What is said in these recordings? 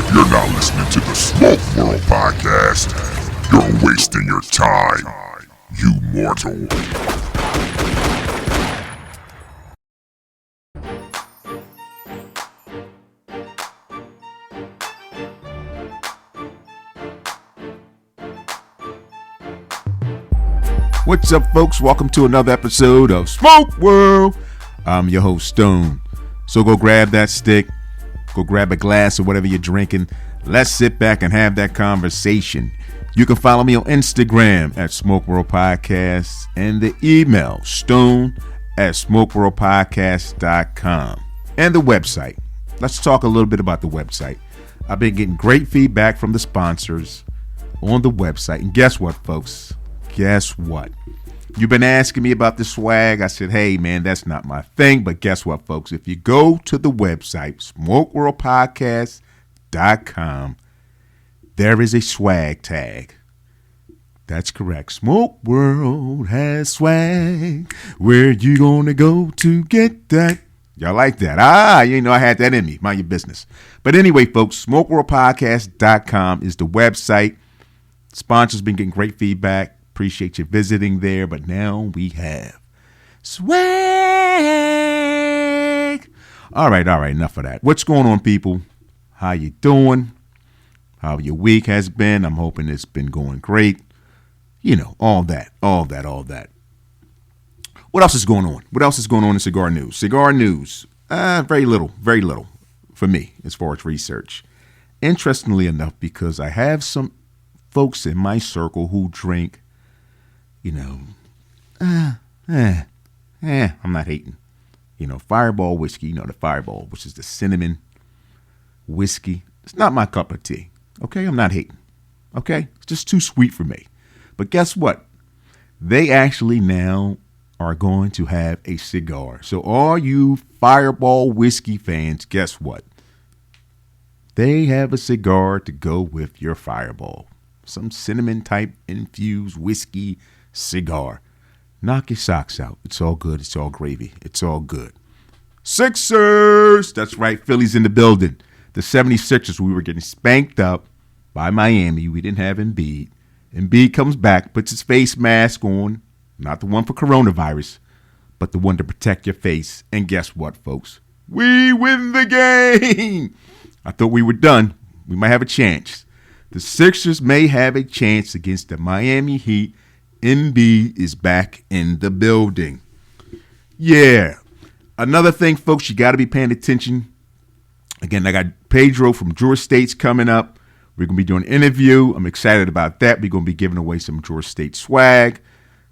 If you're not listening to the Smoke World Podcast, you're wasting your time, you mortal. What's up, folks? Welcome to another episode of Smoke World. I'm your host, Stone. So go grab that stick, go grab a glass or whatever you're drinking. Let's sit back and have that conversation. You can follow me on Instagram at Smoke World Podcast and the email stone@smokeworldpodcast.com and the website. Let's talk a little bit about the website. I've been getting great feedback from the sponsors on the website. And guess what, folks? Guess what? You've been asking me about the swag. I said, hey, man, that's not my thing. But guess what, folks? If you go to the website, smokeworldpodcast.com, there is a swag tag. That's correct. Smoke World has swag. Where you gonna go to get that? Y'all like that? You know I had that in me. Mind your business. But anyway, folks, smokeworldpodcast.com is the website. Sponsors been getting great feedback. Appreciate you visiting there, but now we have swag. All right, enough of that. What's going on, people? How you doing? How your week has been? I'm hoping it's been going great. You know, all that. What else is going on? What else is going on in cigar news? Cigar news, very little for me as far as research. Interestingly enough, because I have some folks in my circle who drink, I'm not hating. Fireball whiskey, the Fireball, which is the cinnamon whiskey. It's not my cup of tea. Okay, I'm not hating. Okay, it's just too sweet for me. But guess what? They actually now are going to have a cigar. So all you Fireball whiskey fans, guess what? They have a cigar to go with your Fireball. Some cinnamon type infused whiskey cigar. Knock your socks out. It's all good. It's all gravy. It's all good. Sixers. That's right. Philly's in the building. The 76ers, we were getting spanked up by Miami. We didn't have Embiid. Embiid comes back, puts his face mask on. Not the one for coronavirus, but the one to protect your face. And guess what, folks? We win the game. I thought we were done. We might have a chance. The Sixers may have a chance against the Miami Heat. Embiid is back in the building. Yeah. Another thing, folks, you got to be paying attention. Again, I got Pedro from Georgia State's coming up. We're going to be doing an interview. I'm excited about that. We're going to be giving away some Georgia State swag.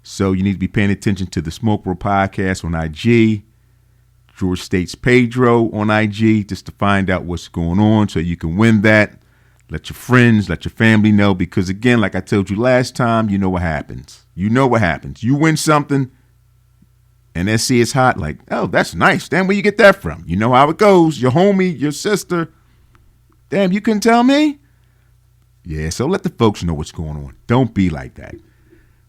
So you need to be paying attention to the Smoke World Podcast on IG. Georgia State's Pedro on IG just to find out what's going on so you can win that. Let your friends, let your family know, because again, like I told you last time, you know what happens. You win something, and they see it's hot, like, oh, that's nice. Damn, where you get that from? You know how it goes. Your homie, your sister. Damn, you couldn't tell me? Yeah, so let the folks know what's going on. Don't be like that.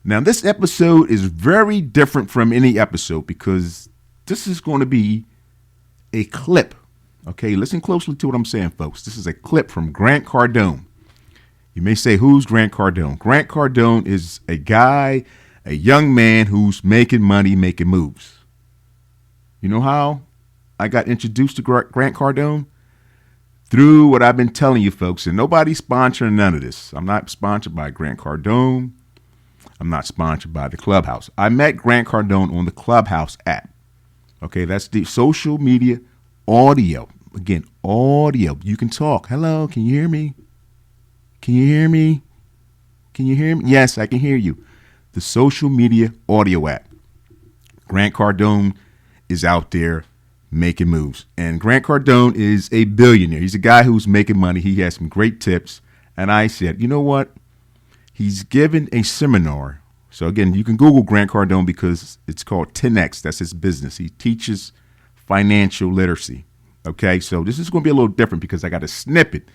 Now, this episode is very different from any episode because this is going to be a clip. Okay, listen closely to what I'm saying, folks. This is a clip from Grant Cardone. You may say, who's Grant Cardone? Grant Cardone is a guy, a young man who's making money, making moves. You know how I got introduced to Grant Cardone? Through what I've been telling you, folks, and nobody's sponsoring none of this. I'm not sponsored by Grant Cardone. I'm not sponsored by the Clubhouse. I met Grant Cardone on the Clubhouse app. Okay, that's the social media audio. Again, audio. You can talk. Hello, can you hear me? Can you hear me? Can you hear me? Yes, I can hear you. The social media audio app. Grant Cardone is out there making moves. And Grant Cardone is a billionaire. He's a guy who's making money. He has some great tips. And I said, you know what? He's given a seminar. So again, you can Google Grant Cardone because it's called 10X. That's his business. He teaches financial literacy. Okay, so this is going to be a little different because I got a snippet.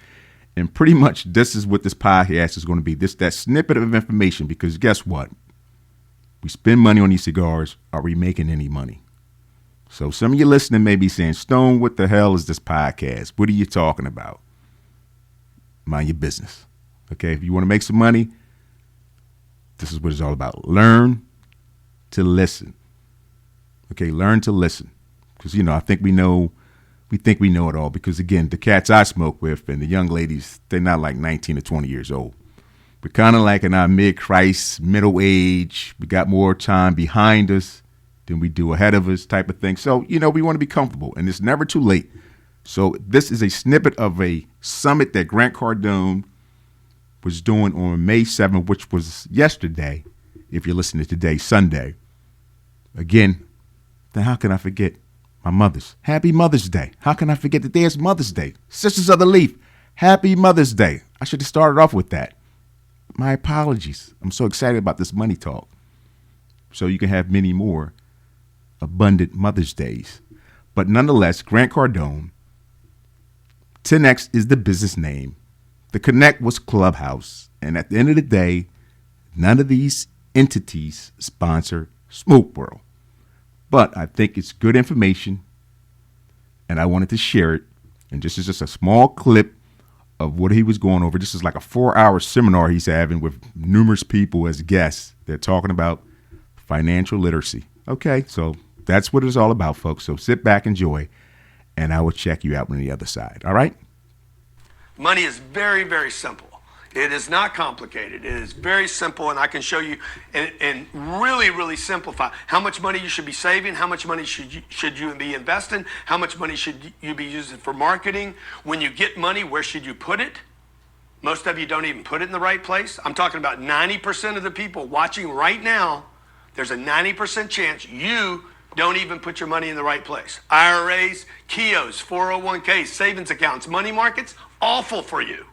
And pretty much this is what this podcast is going to be. That snippet of information, because guess what? We spend money on these cigars. Are we making any money? So some of you listening may be saying, Stone, what the hell is this podcast? What are you talking about? mind your business. Okay, if you want to make some money, this is what it's all about. Learn to listen. Okay, learn to listen. Because, I think we think we know it all. Because, again, the cats I smoke with and the young ladies, they're not like 19 or 20 years old. We're kind of like in our mid-crisis, middle age. We got more time behind us than we do ahead of us type of thing. So, we want to be comfortable, and it's never too late. So this is a snippet of a summit that Grant Cardone was doing on May 7th, which was yesterday, if you're listening today, Sunday. Again, then how can I forget my mothers? Happy Mother's Day. How can I forget that there's Mother's Day? Sisters of the Leaf, happy Mother's Day. I should have started off with that. My apologies. I'm so excited about this money talk. So you can have many more abundant Mother's Days. But nonetheless, Grant Cardone, 10X is the business name. The Connect was Clubhouse. And at the end of the day, none of these entities sponsor Smoke World. But I think it's good information, and I wanted to share it. And this is just a small clip of what he was going over. This is like a 4-hour seminar he's having with numerous people as guests. They're talking about financial literacy. Okay, so that's what it's all about, folks. So sit back, enjoy, and I will check you out on the other side. All right? Money is very, very simple. It is not complicated. It is very simple, and I can show you and really, really simplify how much money you should be saving, how much money should you be investing, how much money should you be using for marketing. When you get money, where should you put it? Most of you don't even put it in the right place. I'm talking about 90% of the people watching right now, there's a 90% chance you don't even put your money in the right place. IRAs, KIOs, 401ks, savings accounts, money markets, awful for you.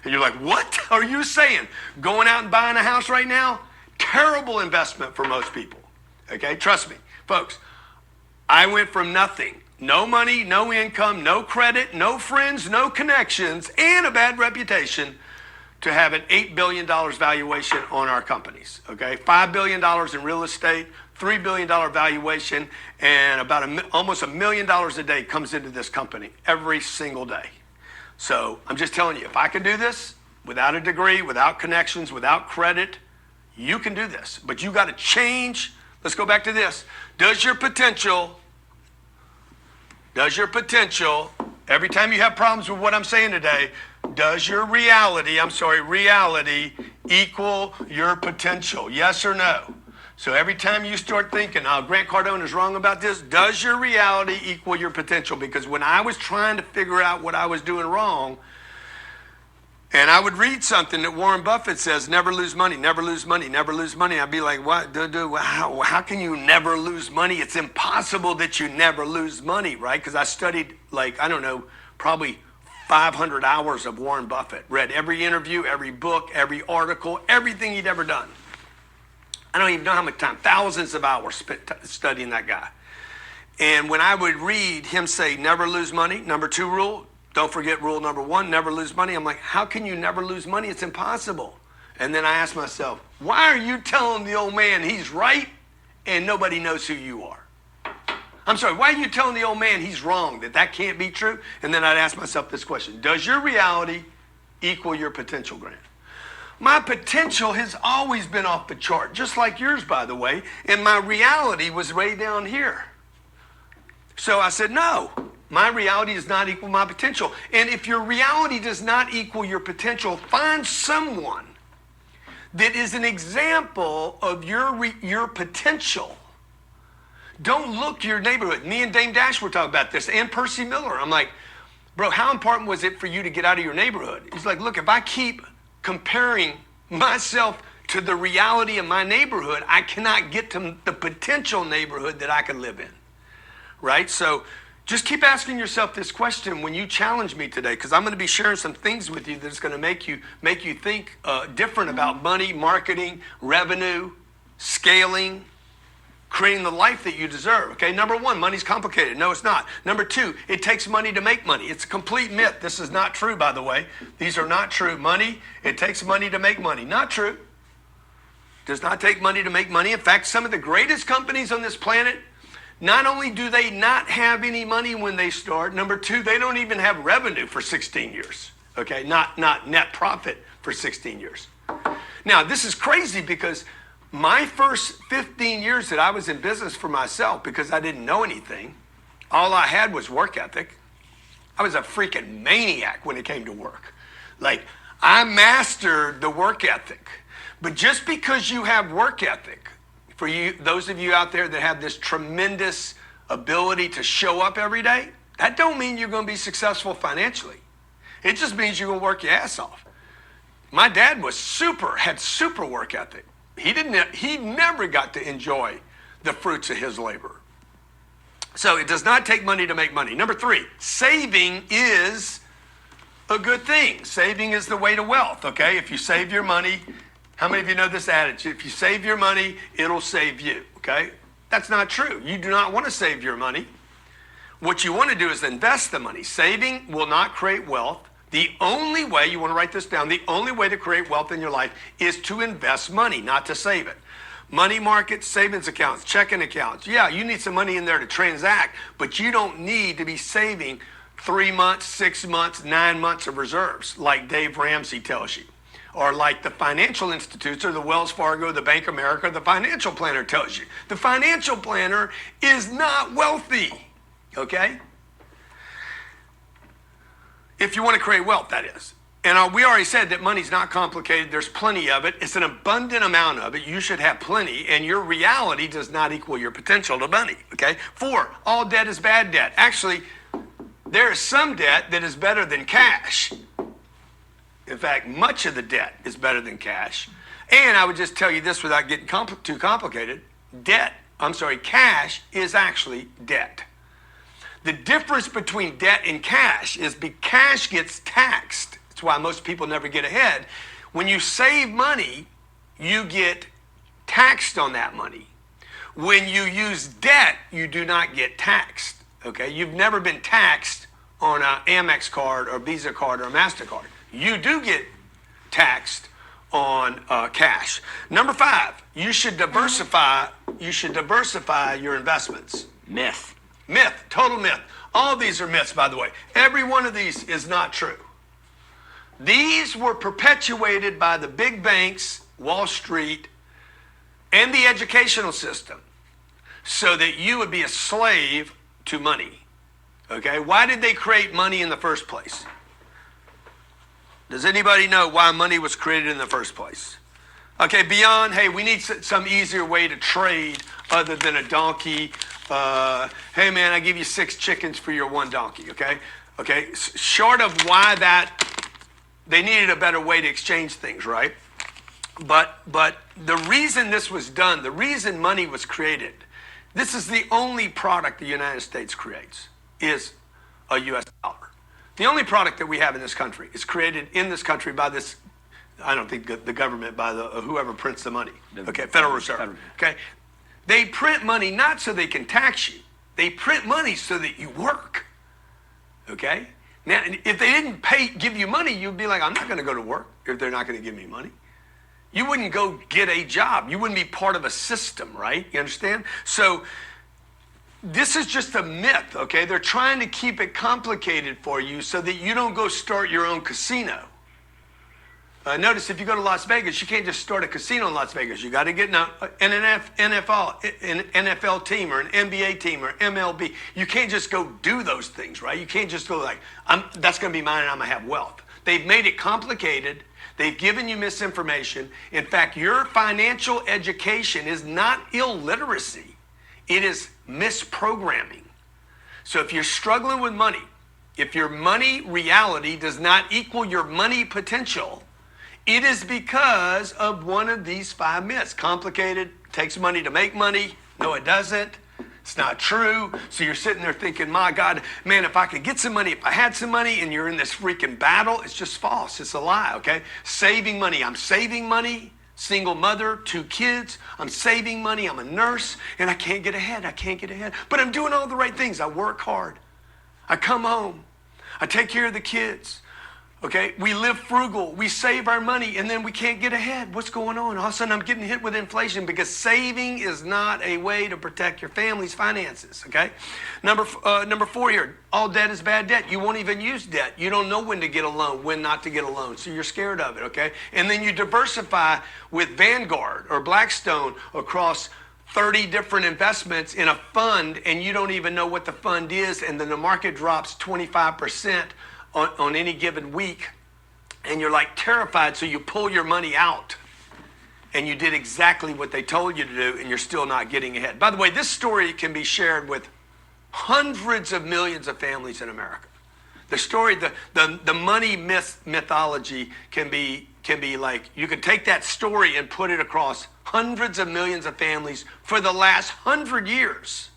And you're like, what are you saying? Going out and buying a house right now? Terrible investment for most people. Okay, trust me. Folks, I went from nothing, no money, no income, no credit, no friends, no connections, and a bad reputation to have an $8 billion valuation on our companies. Okay, $5 billion in real estate, $3 billion valuation, and about almost $1 million a day comes into this company every single day. So I'm just telling you, if I can do this without a degree, without connections, without credit, you can do this. But you got to change. Let's go back to this. Does your potential, every time you have problems with what I'm saying today, does your reality equal your potential? Yes or no? So every time you start thinking, oh, Grant Cardone is wrong about this, does your reality equal your potential? Because when I was trying to figure out what I was doing wrong, and I would read something that Warren Buffett says, never lose money, never lose money, never lose money. I'd be like, what? How can you never lose money? It's impossible that you never lose money, right? Because I studied probably 500 hours of Warren Buffett, read every interview, every book, every article, everything he'd ever done. I don't even know how much time, thousands of hours spent studying that guy. And when I would read him say, never lose money, number 2 rule, don't forget rule number 1, never lose money. I'm like, how can you never lose money? It's impossible. And then I asked myself, why are you telling the old man he's right and nobody knows who you are? I'm sorry, why are you telling the old man he's wrong, that can't be true? And then I'd ask myself this question, does your reality equal your potential, Grant? My potential has always been off the chart, just like yours, by the way, and my reality was way down here. So I said, no, my reality does not equal my potential. And if your reality does not equal your potential, find someone that is an example of your potential. Don't look your neighborhood. Me and Dame Dash were talking about this, and Percy Miller. I'm like, bro, how important was it for you to get out of your neighborhood? He's like, look, if I keep comparing myself to the reality of my neighborhood, I cannot get to the potential neighborhood that I can live in, right? So just keep asking yourself this question when you challenge me today, because I'm going to be sharing some things with you that's going to make you think different about money, marketing, revenue, scaling, creating the life that you deserve. Okay, number 1, money's complicated. No, it's not. Number 2, it takes money to make money. It's a complete myth. This is not true, by the way. These are not true. It takes money to make money. Not true. Does not take money to make money. In fact, some of the greatest companies on this planet, not only do they not have any money when they start, number 2, they don't even have revenue for 16 years. okay? Not net profit for 16 years. Now, this is crazy because my first 15 years that I was in business for myself, because I didn't know anything, all I had was work ethic. I was a freaking maniac when it came to work. Like, I mastered the work ethic. But just because you have work ethic, for you, those of you out there that have this tremendous ability to show up every day, that don't mean you're going to be successful financially. It just means you're going to work your ass off. My dad had super work ethic. He never got to enjoy the fruits of his labor. So it does not take money to make money. Number 3, saving is a good thing. Saving is the way to wealth, okay? If you save your money, how many of you know this adage? If you save your money, it'll save you, okay? That's not true. You do not want to save your money. What you want to do is invest the money. Saving will not create wealth. The only way, you want to write this down, the only way to create wealth in your life is to invest money, not to save it. Money markets, savings accounts, checking accounts. Yeah, you need some money in there to transact, but you don't need to be saving 3 months, 6 months, 9 months of reserves like Dave Ramsey tells you. Or like the financial institutes or the Wells Fargo, the Bank of America, the financial planner tells you. The financial planner is not wealthy, okay? If you want to create wealth, that is. And we already said that money's not complicated. There's plenty of it. It's an abundant amount of it. You should have plenty, and your reality does not equal your potential to money, okay? 4, all debt is bad debt. Actually, there is some debt that is better than cash. In fact, much of the debt is better than cash. And I would just tell you this without getting too complicated. Cash is actually debt. The difference between debt and cash is cash gets taxed. That's why most people never get ahead. When you save money, you get taxed on that money. When you use debt, you do not get taxed. Okay? You've never been taxed on an Amex card or Visa card or a MasterCard. You do get taxed on cash. Number 5, you should diversify your investments. Myth. Myth, total myth. All these are myths, by the way. Every one of these is not true. These were perpetuated by the big banks, Wall Street, and the educational system so that you would be a slave to money. Okay? Why did they create money in the first place? Does anybody know why money was created in the first place? Okay, beyond, hey, we need some easier way to trade other than a donkey. Hey, man, I give you 6 chickens for your 1 donkey, okay? Okay, short of why that, they needed a better way to exchange things, right? But the reason this was done, the reason money was created, this is the only product the United States creates, is a U.S. dollar. The only product that we have in this country is created in this country by this, I don't think the government, by the whoever prints the money. Okay, Federal Reserve. Okay, they print money not so they can tax you. They print money so that you work. Okay? Now, if they didn't give you money, you'd be like, I'm not going to go to work if they're not going to give me money. You wouldn't go get a job. You wouldn't be part of a system, right? You understand? So this is just a myth, okay? They're trying to keep it complicated for you so that you don't go start your own casino. Notice if you go to Las Vegas, you can't just start a casino in Las Vegas. You got to get an NFL team or an NBA team or MLB. You can't just go do those things, right? You can't just go like, that's going to be mine and I'm going to have wealth. They've made it complicated. They've given you misinformation. In fact, your financial education is not illiteracy. It is misprogramming. So if you're struggling with money, if your money reality does not equal your money potential, it is because of one of these 5 myths. Complicated, takes money to make money. No, it doesn't. It's not true. So you're sitting there thinking, my God, man, if I could get some money, if I had some money, and you're in this freaking battle, it's just false. It's a lie, okay? Saving money. I'm saving money. Single mother, 2 kids. I'm saving money. I'm a nurse, and I can't get ahead. I can't get ahead. But I'm doing all the right things. I work hard. I come home. I take care of the kids. Okay, we live frugal, we save our money, and then we can't get ahead. What's going on? All of a sudden, I'm getting hit with inflation because saving is not a way to protect your family's finances. Okay, number 4 here: all debt is bad debt. You won't even use debt. You don't know when to get a loan, when not to get a loan, so you're scared of it. Okay, and then you diversify with Vanguard or Blackstone across 30 different investments in a fund, and you don't even know what the fund is, and then the market drops 25%. On any given week, and you're like terrified, so you pull your money out and you did exactly what they told you to do, and you're still not getting ahead. By the way, this story can be shared with hundreds of millions of families in America. The story, the money mythology can be like, you can take that story and put it across hundreds of millions of families for the last 100 years.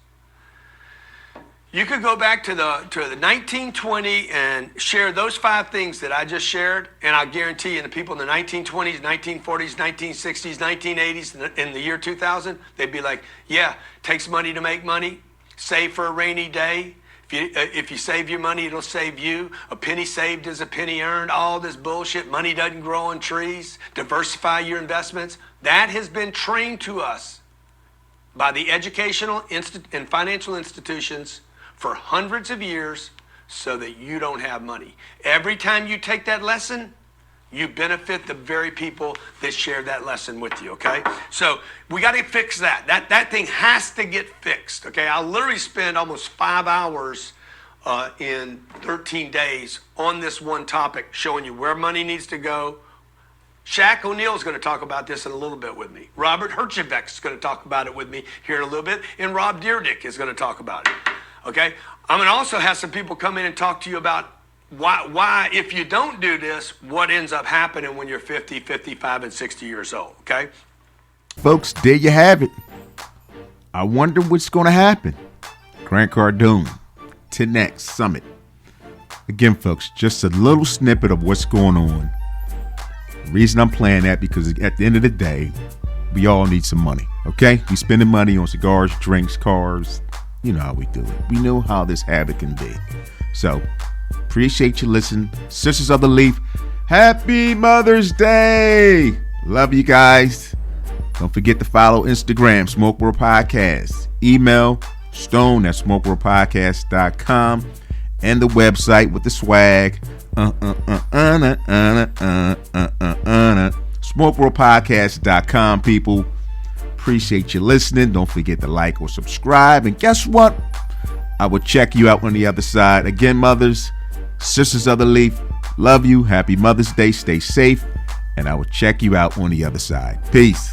You could go back to the 1920 and share those 5 things that I just shared, and I guarantee you the people in the 1920s, 1940s, 1960s, 1980s, in the year 2000, they'd be like, yeah, takes money to make money, save for a rainy day. If you save your money, it'll save you. A penny saved is a penny earned. All this bullshit, money doesn't grow on trees. Diversify your investments. That has been trained to us by the educational and financial institutions for hundreds of years so that you don't have money. Every time you take that lesson, you benefit the very people that shared that lesson with you, okay? So we got to fix that. That thing has to get fixed, okay? I'll literally spend almost 5 hours in 13 days on this one topic, showing you where money needs to go. Shaq O'Neal is going to talk about this in a little bit with me. Robert Herjavec is going to talk about it with me here in a little bit, and Rob Dyrdek is going to talk about it. Okay, I'm going to also have some people come in and talk to you about why, if you don't do this, what ends up happening when you're 50, 55, and 60 years old, okay? Folks, there you have it. I wonder what's going to happen. Grant Cardone, 10X Summit. Again, folks, just a little snippet of what's going on. The reason I'm playing that because at the end of the day, we all need some money, okay? We spending money on cigars, drinks, cars. You know how we do it. We know how this habit can be. So, appreciate you listening. Sisters of the Leaf, happy Mother's Day. Love you guys. Don't forget to follow Instagram, Smoke World Podcast. Email stone at smokeworldpodcast.com and the website with the swag. Smokeworldpodcast.com, people. Appreciate you listening. Don't forget to like or subscribe. And guess what? I will check you out on the other side. Again, mothers, sisters of the Leaf, love you. Happy Mother's Day. Stay safe. And I will check you out on the other side. Peace.